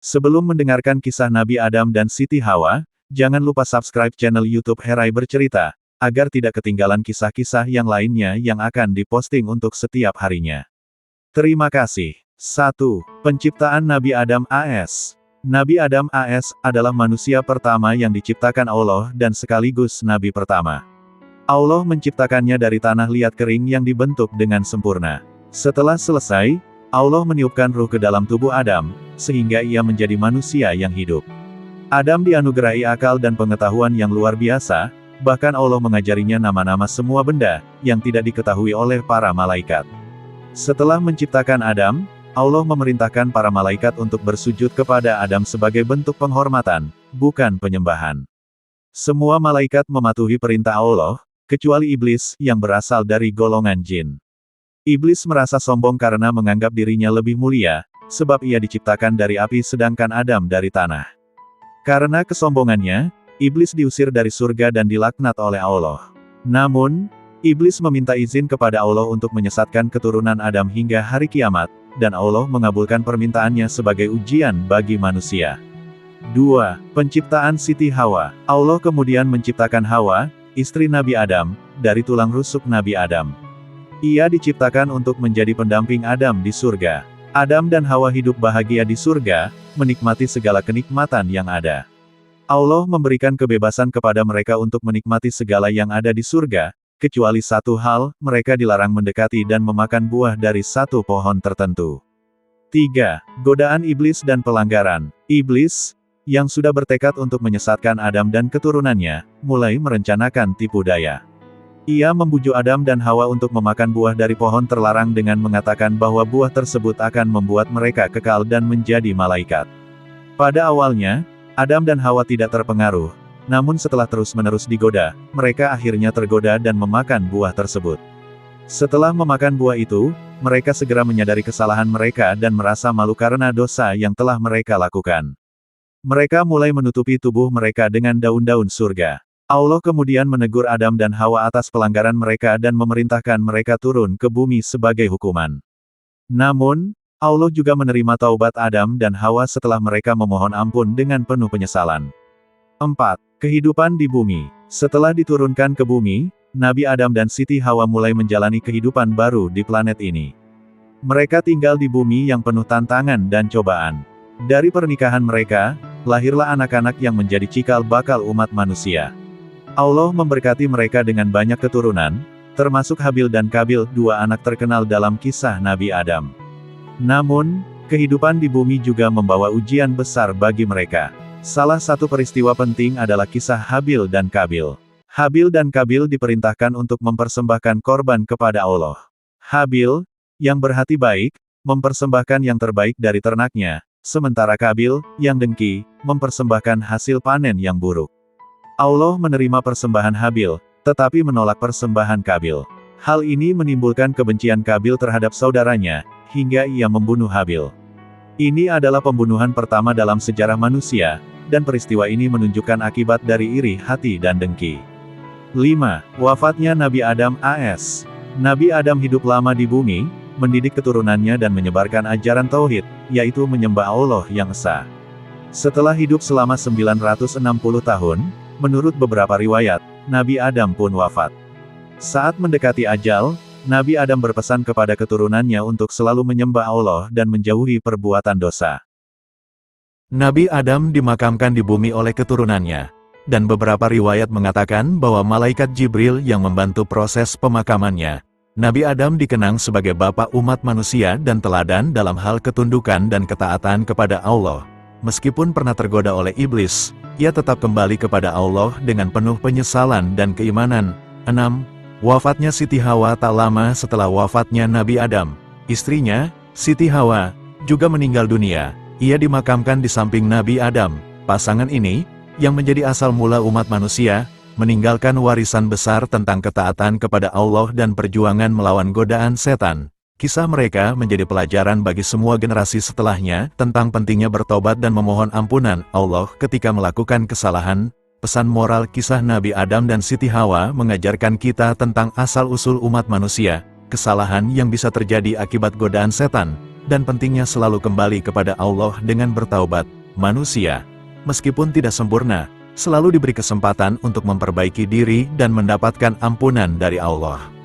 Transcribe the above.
Sebelum mendengarkan kisah Nabi Adam dan Siti Hawa, jangan lupa subscribe channel YouTube Herai Bercerita, agar tidak ketinggalan kisah-kisah yang lainnya yang akan diposting untuk setiap harinya. Terima kasih. 1. Penciptaan Nabi Adam AS. Nabi Adam AS adalah manusia pertama yang diciptakan Allah dan sekaligus Nabi pertama. Allah menciptakannya dari tanah liat kering yang dibentuk dengan sempurna. Setelah selesai, Allah meniupkan ruh ke dalam tubuh Adam, sehingga ia menjadi manusia yang hidup. Adam dianugerahi akal dan pengetahuan yang luar biasa, bahkan Allah mengajarinya nama-nama semua benda, yang tidak diketahui oleh para malaikat. Setelah menciptakan Adam, Allah memerintahkan para malaikat untuk bersujud kepada Adam sebagai bentuk penghormatan, bukan penyembahan. Semua malaikat mematuhi perintah Allah, kecuali iblis yang berasal dari golongan jin. Iblis merasa sombong karena menganggap dirinya lebih mulia, sebab ia diciptakan dari api sedangkan Adam dari tanah. Karena kesombongannya, iblis diusir dari surga dan dilaknat oleh Allah. Namun, iblis meminta izin kepada Allah untuk menyesatkan keturunan Adam hingga hari kiamat, dan Allah mengabulkan permintaannya sebagai ujian bagi manusia. 2. Penciptaan Siti Hawa. Allah kemudian menciptakan Hawa, istri Nabi Adam, dari tulang rusuk Nabi Adam. Ia diciptakan untuk menjadi pendamping Adam di surga. Adam dan Hawa hidup bahagia di surga, menikmati segala kenikmatan yang ada. Allah memberikan kebebasan kepada mereka untuk menikmati segala yang ada di surga, kecuali satu hal, mereka dilarang mendekati dan memakan buah dari satu pohon tertentu. 3. Godaan iblis dan pelanggaran. Iblis, yang sudah bertekad untuk menyesatkan Adam dan keturunannya, mulai merencanakan tipu daya. Ia membujuk Adam dan Hawa untuk memakan buah dari pohon terlarang dengan mengatakan bahwa buah tersebut akan membuat mereka kekal dan menjadi malaikat. Pada awalnya, Adam dan Hawa tidak terpengaruh, namun setelah terus-menerus digoda, mereka akhirnya tergoda dan memakan buah tersebut. Setelah memakan buah itu, mereka segera menyadari kesalahan mereka dan merasa malu karena dosa yang telah mereka lakukan. Mereka mulai menutupi tubuh mereka dengan daun-daun surga. Allah kemudian menegur Adam dan Hawa atas pelanggaran mereka dan memerintahkan mereka turun ke bumi sebagai hukuman. Namun, Allah juga menerima taubat Adam dan Hawa setelah mereka memohon ampun dengan penuh penyesalan. 4. Kehidupan di bumi. Setelah diturunkan ke bumi, Nabi Adam dan Siti Hawa mulai menjalani kehidupan baru di planet ini. Mereka tinggal di bumi yang penuh tantangan dan cobaan. Dari pernikahan mereka, lahirlah anak-anak yang menjadi cikal bakal umat manusia. Allah memberkati mereka dengan banyak keturunan, termasuk Habil dan Kabil, dua anak terkenal dalam kisah Nabi Adam. Namun, kehidupan di bumi juga membawa ujian besar bagi mereka. Salah satu peristiwa penting adalah kisah Habil dan Kabil. Habil dan Kabil diperintahkan untuk mempersembahkan korban kepada Allah. Habil, yang berhati baik, mempersembahkan yang terbaik dari ternaknya, sementara Kabil, yang dengki, mempersembahkan hasil panen yang buruk. Allah menerima persembahan Habil, tetapi menolak persembahan Kabil. Hal ini menimbulkan kebencian Kabil terhadap saudaranya, hingga ia membunuh Habil. Ini adalah pembunuhan pertama dalam sejarah manusia, dan peristiwa ini menunjukkan akibat dari iri hati dan dengki. 5. Wafatnya Nabi Adam AS. Nabi Adam hidup lama di bumi, mendidik keturunannya dan menyebarkan ajaran tauhid, yaitu menyembah Allah yang esa. Setelah hidup selama 960 tahun, menurut beberapa riwayat, Nabi Adam pun wafat. Saat mendekati ajal, Nabi Adam berpesan kepada keturunannya untuk selalu menyembah Allah dan menjauhi perbuatan dosa. Nabi Adam dimakamkan di bumi oleh keturunannya, dan beberapa riwayat mengatakan bahwa malaikat Jibril yang membantu proses pemakamannya. Nabi Adam dikenang sebagai bapak umat manusia dan teladan dalam hal ketundukan dan ketaatan kepada Allah. Meskipun pernah tergoda oleh iblis, ia tetap kembali kepada Allah dengan penuh penyesalan dan keimanan. 6. Wafatnya Siti Hawa. Tak lama setelah wafatnya Nabi Adam, istrinya, Siti Hawa, juga meninggal dunia. Ia dimakamkan di samping Nabi Adam. Pasangan ini, yang menjadi asal mula umat manusia, meninggalkan warisan besar tentang ketaatan kepada Allah dan perjuangan melawan godaan setan. Kisah mereka menjadi pelajaran bagi semua generasi setelahnya tentang pentingnya bertobat dan memohon ampunan Allah ketika melakukan kesalahan. Pesan moral kisah Nabi Adam dan Siti Hawa mengajarkan kita tentang asal-usul umat manusia, kesalahan yang bisa terjadi akibat godaan setan, dan pentingnya selalu kembali kepada Allah dengan bertaubat. Manusia, meskipun tidak sempurna, selalu diberi kesempatan untuk memperbaiki diri dan mendapatkan ampunan dari Allah.